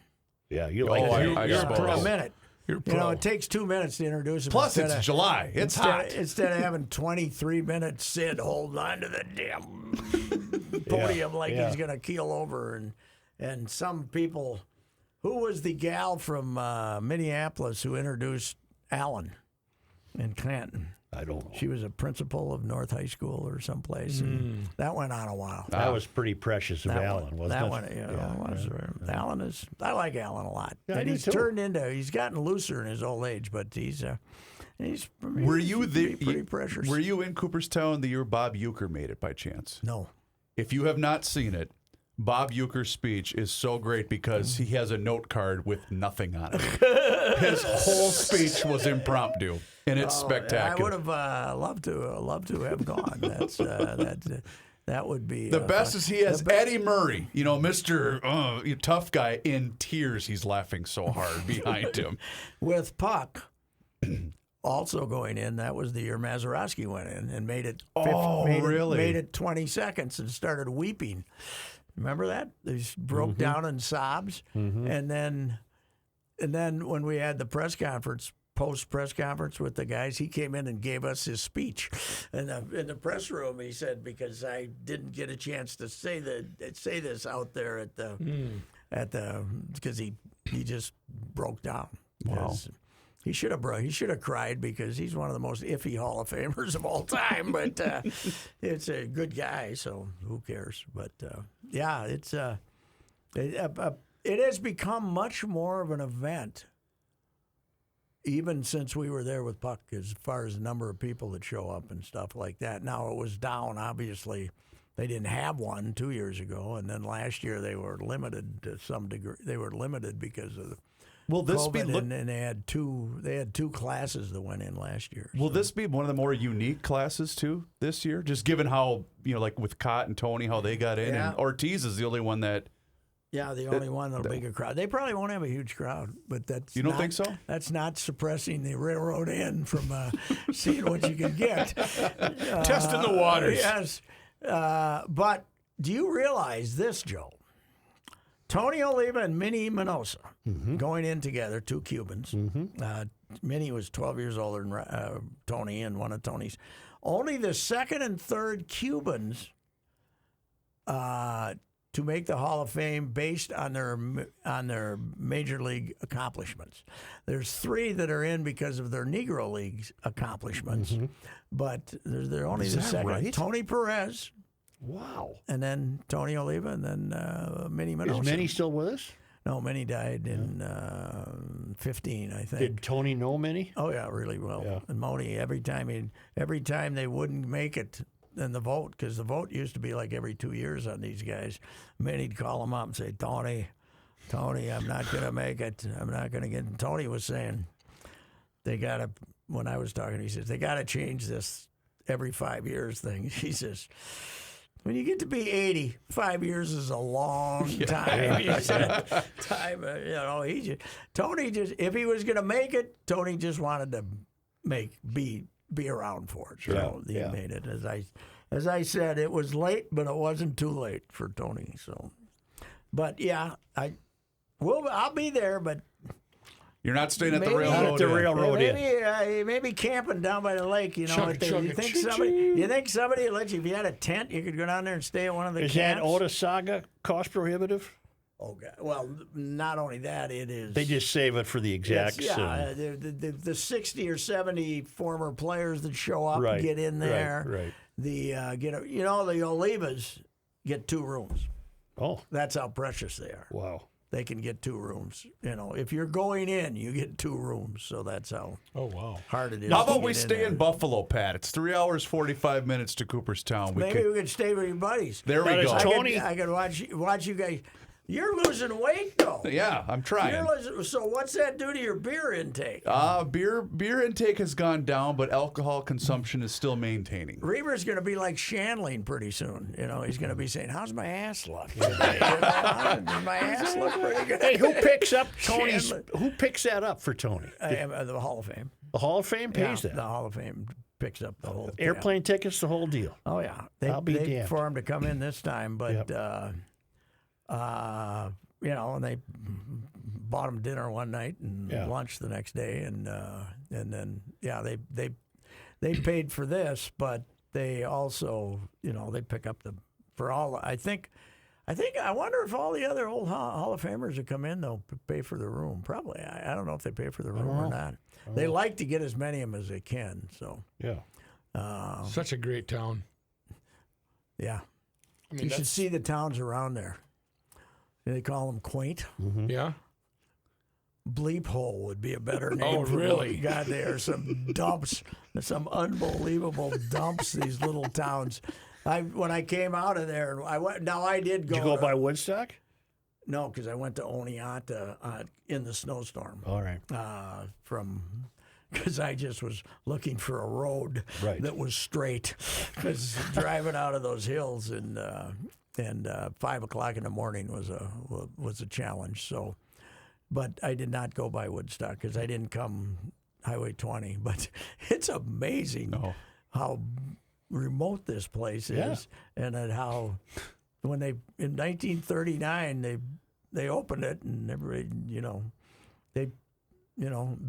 Yeah, you like that. I You're suppose. pro. A minute. You're pro. It takes 2 minutes to introduce him. Plus, instead it's of- July. It's hot. Instead of having 23 minutes Sid holding on to the damn podium like yeah. he's going to keel over. And some people, who was the gal from Minneapolis who introduced Allen in Canton? I don't know. She was a principal of North High School or someplace. And that went on a while. That was pretty precious of Alan, wasn't that it? one, Alan is. I like Alan a lot. Yeah, I and do he's too. turned into. He's gotten looser in his old age, but he's. Were you pretty precious? Were you in Cooperstown the year Bob Uecker made it by chance? No. If you have not seen it, Bob Uecker's speech is so great because he has a note card with nothing on it. His whole speech was impromptu, and it's spectacular. I would have loved to have gone. That's that would be The best fun. is he has Eddie Murray, Mr. Tough Guy, in tears. He's laughing so hard behind him. with Puck. Also going in, that was the year Mazeroski went in and made it. Really? Made it 20 seconds and started weeping. Remember that? They just broke down in sobs, and then when we had the press conference, post press conference with the guys, he came in and gave us his speech, and in the press room he said, because I didn't get a chance to say this out there at the because he just broke down. Wow. He should have cried because he's one of the most iffy Hall of Famers of all time. But it's a good guy, so who cares? But it has become much more of an event, even since we were there with Puck, as far as the number of people that show up and stuff like that. Now it was down, obviously. They didn't have one 2 years ago, and then last year they were limited to some degree. They were limited because of Will this be COVID, and they had two classes that went in last year. Will this be one of the more unique classes too this year? Just given how like with Cott and Tony, how they got in, Yeah. and Ortiz is the only one that. Yeah, the only one that'll make a crowd. They probably won't have a huge crowd, but that's You don't think so? That's not suppressing the railroad in from seeing what you can get. Testing the waters. Yes, but do you realize this, Joe? Tony Oliva and Minnie Minosa going in together, two Cubans. Minnie was 12 years older than Tony, and one of Tony's. Only the second and third Cubans to make the Hall of Fame based on their major league accomplishments. There's three that are in because of their Negro Leagues accomplishments, but they're only Is the that second. right? Tony Perez. Wow. And then Tony Oliva, and then Minnie Minosa. Is Minnie still with us? No, Minnie died in 15, I think. Did Tony know Minnie? Oh yeah, really well. Yeah. And Moni, every time they wouldn't make it the vote, because the vote used to be like every 2 years on these guys. I mean, he'd call them up and say, Tony, I'm not going to make it. I'm not going to get. And Tony was saying, they got to. When I was talking, he says they got to change this every 5 years thing. He says, when you get to be 80, 5 years is a long time. He said, Tony just, if he was going to make it, Tony just wanted to be around for it. So he made it. As I said, it was late, but it wasn't too late for Tony. So, but yeah, I'll be there, but. You're not staying at the Maybe- railroad. At the Inn. railroad inn. Maybe camping down by the lake. You know, Chugga, if they, chugga, you think choo-choo. somebody would let you? If you had a tent, you could go down there and stay at one of the Is camps. that Oda Saga cost prohibitive? Oh God! Well, not only that, it is. They just save it for the execs. It's, yeah, the 60 or 70 former players that show up Right, get in there. right. The the Olivas get 2 rooms. Oh, That's how precious they are. wow. They can get 2 rooms. You know, if you're going in, you get 2 rooms. So that's how Oh, wow. hard it is. How to about get we stay there. in Buffalo, Pat? It's 3 hours 45 minutes to Cooperstown. Maybe we could stay with your buddies. There we That is go. Tony- I could watch you guys. You're losing weight though. Yeah, I'm trying. So what's that do to your beer intake? Beer intake has gone down, but alcohol consumption is still maintaining. Reaver's going to be like Shanling pretty soon. You know, he's going to be saying, "How's my ass look? Does my ass look pretty good?" Hey, who picks up Tony's? Chandler. Who picks that up for Tony? The Hall of Fame. The Hall of Fame pays Yeah, that. the Hall of Fame picks up the whole Airplane tickets, the whole deal. Oh yeah, I'll be they damned. for him to come in this time, but Yep. and they bought him dinner one night and lunch the next day, and then they paid for this, but they also they pick up for all. I wonder if all the other old Hall of Famers that come in they'll pay for the room. Probably. I don't know if they pay for the room or not. They like to get as many of them as they can. So Yeah. Such a great town. yeah. I mean, You should see the towns around there. They call them quaint. Yeah. Bleep Hole would be a better name. Oh, for really? what- God, there are some dumps, some unbelievable dumps. These little towns. When I came out of there, I went. Now I did go. Did you go by Woodstock? No, because I went to Oneonta in the snowstorm. All right. Because I just was looking for a road Right. that was straight. Because driving out of those hills and 5 o'clock in the morning was a challenge. So, but I did not go by Woodstock because I didn't come Highway 20. But it's amazing how remote this place is, and at how when in 1939 they opened it, and everybody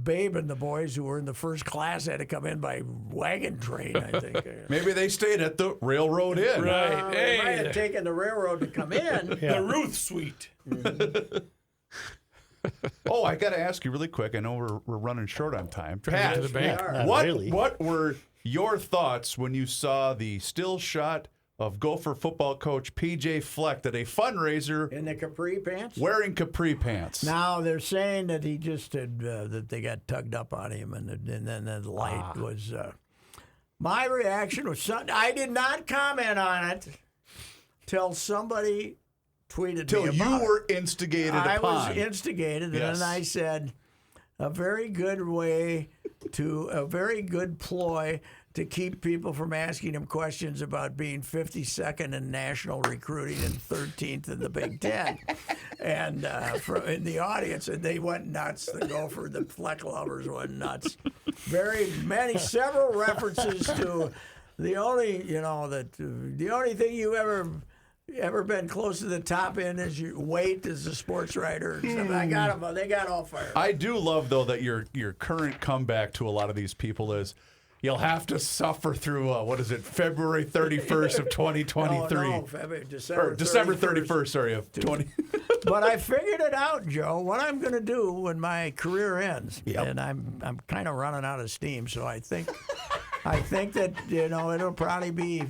Babe and the boys who were in the first class had to come in by wagon train, I think. Maybe they stayed at the Railroad Inn. Right. They might have taken the railroad to come in. The Ruth Suite. Oh, I got to ask you really quick. I know we're running short on time. Trying to get Pat, to the bank. Not what really. were your thoughts when you saw the still shot of Gopher football coach P.J. Fleck at a fundraiser In the capri pants? wearing capri pants? Now they're saying that he just had that they got tugged up on him, and then the light was. My reaction was something. I did not comment on it till somebody tweeted Till me you about it. were instigated I upon. was instigated, Yes. and then I said, a very good ploy to keep people from asking him questions about being 52nd in national recruiting and 13th in the Big Ten. And in the audience, and they went nuts. The Gopher, the Fleck lovers went nuts. Several references to the only thing you ever been close to the top end is your weight as a sports writer. And stuff. They got all fired. I do love, though, that your current comeback to a lot of these people is you'll have to suffer through, February 31st of 2023. No, December 31st, sorry, of 20. But I figured it out, Joe, what I'm going to do when my career ends. And I'm kind of running out of steam, so I think that, it'll probably be,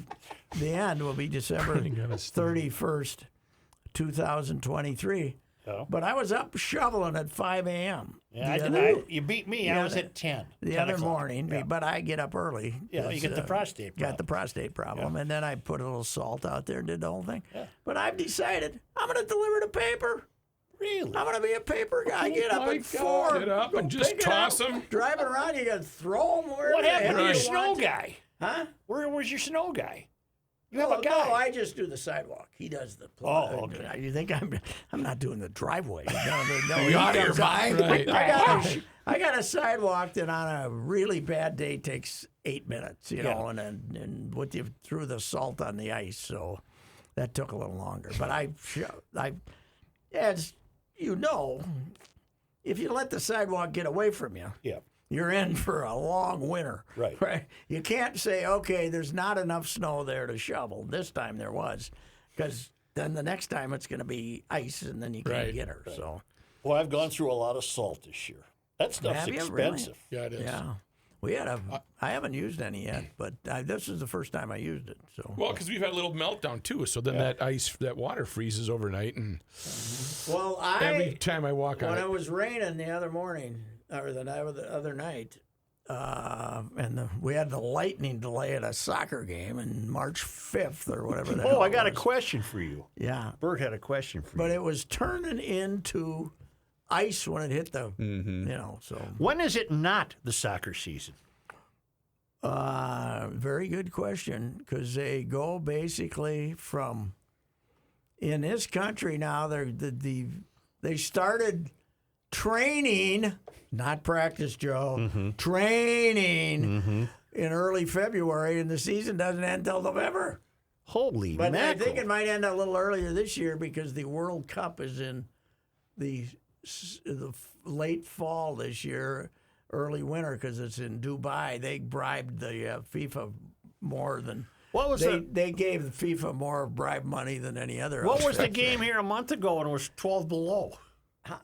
the end will be December 31st, 2023. Oh. But I was up shoveling at 5 a.m. Yeah, you beat me. I was at 10. the 10 other o'clock. morning, Yeah. but I get up early. Yeah, you get the prostate problem. Got the prostate problem, and then I put a little salt out there and did the whole thing. Yeah. But I've decided I'm going to deliver the paper. Really? I'm going to be a paper guy. Get up my at God. 4. Get up go and just pick it toss up, 'em. Driving around, you got to throw them wherever What the happened to hell your you snow want. guy? Huh? Where was your snow guy? You have No, a guy. no, I just do the sidewalk. He does the. Okay. You think I'm not doing the driveway? No, You're out of your mind. Right. I got a sidewalk that on a really bad day takes 8 minutes, you know, and with you threw the salt on the ice, so that took a little longer. But as you know, if you let the sidewalk get away from you, Yeah. you're in for a long winter. Right. You can't say, okay, there's not enough snow there to shovel. This time there was, because then the next time it's going to be ice, and then you can't Right. get her. So, Well, I've gone through a lot of salt this year. That stuff's Have you really? expensive. Yeah, it is. yeah. We had I haven't used any yet, but this is the first time I used it. So, Well, because we've had a little meltdown too, so then that water freezes overnight, and well, every time I walk on when it, it was raining the other morning or the other night, and we had the lightning delay at a soccer game on March 5th or whatever. The Oh, hell I it got a was. question for you. Yeah, Bert had a question for but you. it was turning into ice when it hit the, you know. So, When is it not the soccer season? very good question, because they go basically from in this country now. They started training, not practice, Joe. Training in early February, and the season doesn't end until November. Holy But mackerel. I think it might end a little earlier this year because the World Cup is in the late fall this year, early winter, because it's in Dubai. They bribed the FIFA more than What was they gave the FIFA more bribe money than any other. What was the outfit. game here a month ago and it was 12 below?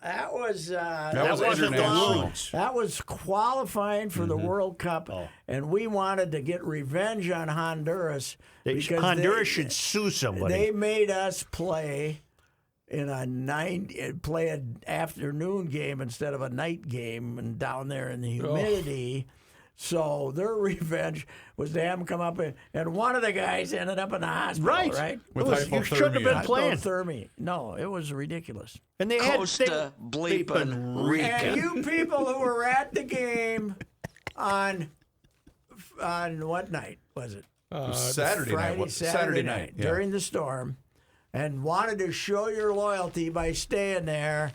That was That was wasn't the international. Loons. that was qualifying for the World Cup, and we wanted to get revenge on Honduras because Honduras should sue somebody. They made us play in an afternoon game instead of a night game, and down there in the humidity. So their revenge was to have them come up, and one of the guys ended up in the hospital. Right? With You shouldn't have been hypothermia. playing. Hypothermia. No, it was ridiculous. And they had Costa bleepin' Rica. And you people who were at the game on what night was it? Saturday night. Friday, Saturday night yeah. during the storm, and wanted to show your loyalty by staying there.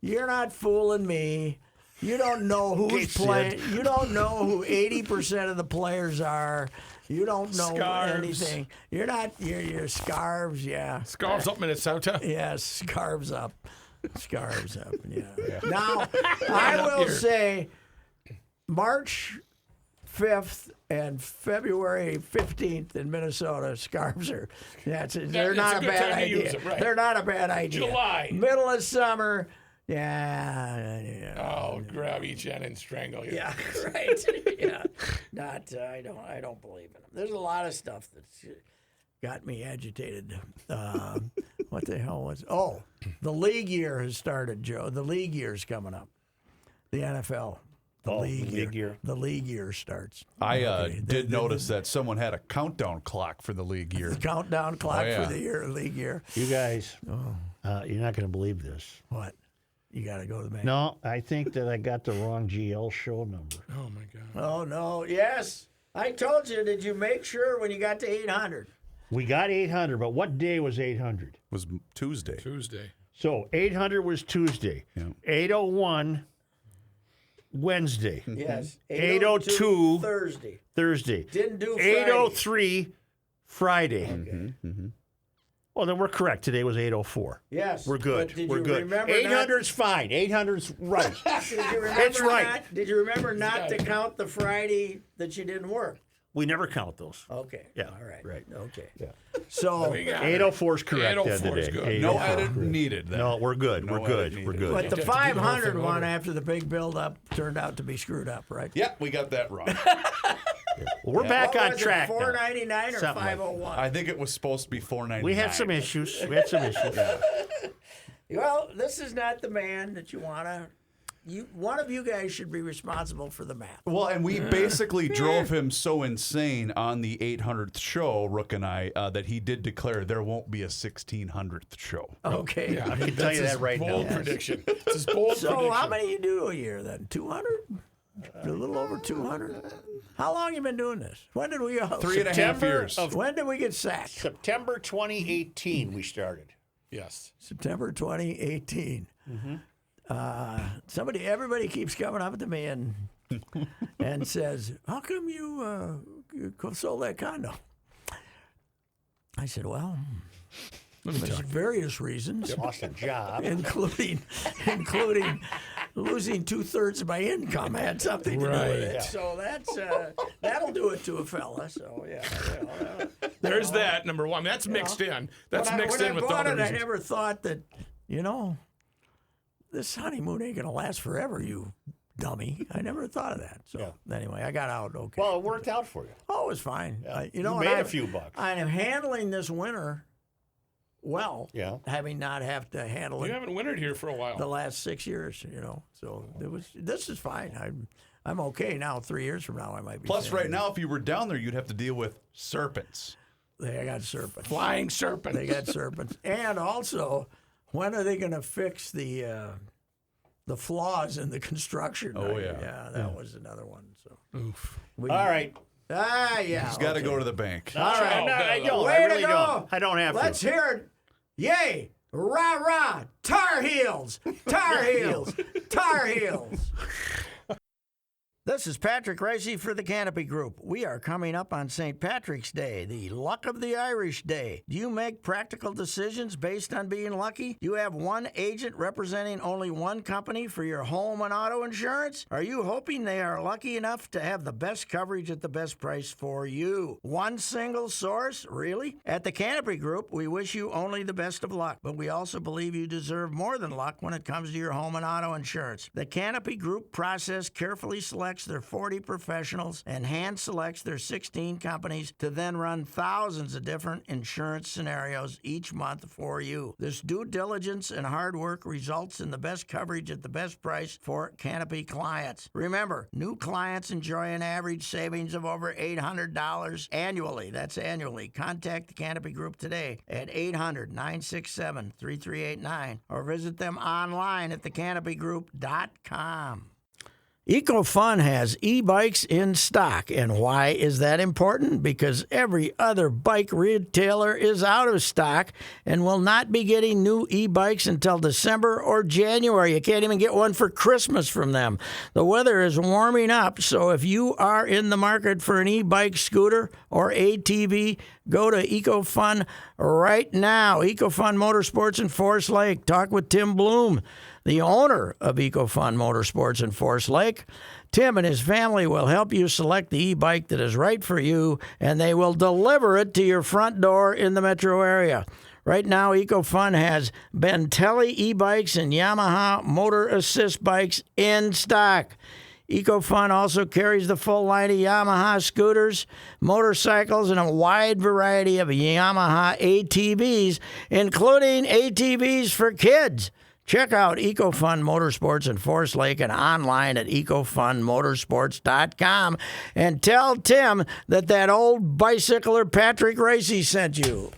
You're not fooling me. You don't know who's playing. You don't know who 80% of the players are. You don't know Scarves. anything. You're not. You're scarves. Yeah. scarves up Minnesota. Yes, scarves up. Scarves up, yeah. Now, I will say March 5th and February 15th in Minnesota, scarves are, they're it's not a a good bad time to use idea. it, right. They're not a bad idea. July. Middle of summer, yeah. Oh, grab each end and strangle you. Yeah, right. Yeah, I don't believe in them. There's a lot of stuff that's got me agitated. What the hell was? Oh, the league year has started, Joe. The league year's coming up. The NFL. The league year. The league year starts. I did notice that someone had a countdown clock for the league year. The countdown clock yeah. for the league year. You guys, you're not going to believe this. What? You got to go to the bank. No, I think that I got the wrong GL show number. Oh my God. Oh no. Yes, I told you. Did you make sure when you got to 800? We got 800, but what day was 800? It was Tuesday. Tuesday. So 800 was Tuesday. Yeah. 801 Wednesday. Yes. 802 Thursday. Thursday. Didn't do Friday. 803 Friday. Well, then we're correct. Today was 804. Yes. We're good. But did We're you good. remember 800's fine. 800's right. Did you remember It's right. Did you remember not to count the Friday that you didn't work? We never count those. Okay. Yeah, All right. right. Okay. Yeah. So, We got it. 804 is correct then 804 is today. good. No 804. edit needed. Then. No, we're good. No We're good. edit We're needed. good. but the Just to keep the whole 500 thing one over. after the big build-up turned out to be screwed up, right? Yeah, we got that wrong. Well, we're back What on was track it, now. 499 or Something like that. 501? I think it was supposed to be $4.99. We had some issues. We had some issues. Well, this is not the man that you want to. One of you guys should be responsible for the math. Well, and we basically drove him so insane on the 800th show, Rook and I, that he did declare there won't be a 1600th show. Okay. I can tell you that right Bold now. prediction. It's his bold prediction. So how many you do a year then? 200? A little over 200? How long you been doing this? When did we 3.5 years. When did we get sacked? September 2018 we started. Yes. September 2018. Everybody keeps coming up to me and says, "How come you sold that condo?" I said, "Well, there's various reasons, Lost a job. including losing 2/3 of my income had something to do with it. Yeah. So that'll do it to a fella. So yeah, There's that, number one. That's mixed in. That's mixed in with the other I reasons. never thought that, this honeymoon ain't gonna last forever, you dummy. I never thought of that. So anyway, I got out okay. Well, it worked out for you. Oh, it was fine. Yeah. You You made a few bucks. I am handling this winter well. Yeah. Having not have to handle You it haven't wintered here for a while. the last 6 years. So this is fine. I'm okay now. 3 years from now, I might be. Plus, saying, right now, if you were down there, you'd have to deal with serpents. they got serpents. Flying serpent. They got serpents, and also, when are they going to fix the flaws in the construction? Oh, yeah. Yeah, that was another one. So. Oof. All right. Yeah. He's got to go to the bank. All right. No, I don't. Way I to really go. don't. I don't have Let's to. hear it. Yay! Rah rah! Tar Heels! Tar Heels! Tar Heels! This is Patrick Reusse for the Canopy Group. We are coming up on St. Patrick's Day, the Luck of the Irish Day. Do you make practical decisions based on being lucky? Do you have one agent representing only one company for your home and auto insurance? Are you hoping they are lucky enough to have the best coverage at the best price for you? One single source? Really? At the Canopy Group, we wish you only the best of luck, but we also believe you deserve more than luck when it comes to your home and auto insurance. The Canopy Group process carefully selects their 40 professionals and hand selects their 16 companies to then run thousands of different insurance scenarios each month for you. This due diligence and hard work results in the best coverage at the best price for Canopy clients. Remember, new clients enjoy an average savings of over $800 annually. That's annually. Contact the Canopy Group today at 800-967-3389 or visit them online at thecanopygroup.com. EcoFun has e-bikes in stock. And why is that important? Because every other bike retailer is out of stock and will not be getting new e-bikes until December or January. You can't even get one for Christmas from them. The weather is warming up, so if you are in the market for an e-bike, scooter, or ATV, go to EcoFun right now. EcoFun Motorsports in Forest Lake. Talk with Tim Bloom, the owner of EcoFun Motorsports in Forest Lake. Tim and his family will help you select the e-bike that is right for you, and they will deliver it to your front door in the metro area. Right now, EcoFun has Bentelli e-bikes and Yamaha Motor Assist bikes in stock. EcoFun also carries the full line of Yamaha scooters, motorcycles, and a wide variety of Yamaha ATVs, including ATVs for kids. Check out EcoFun Motorsports in Forest Lake and online at ecofunmotorsports.com and tell Tim that old bicycler Patrick Reusse sent you.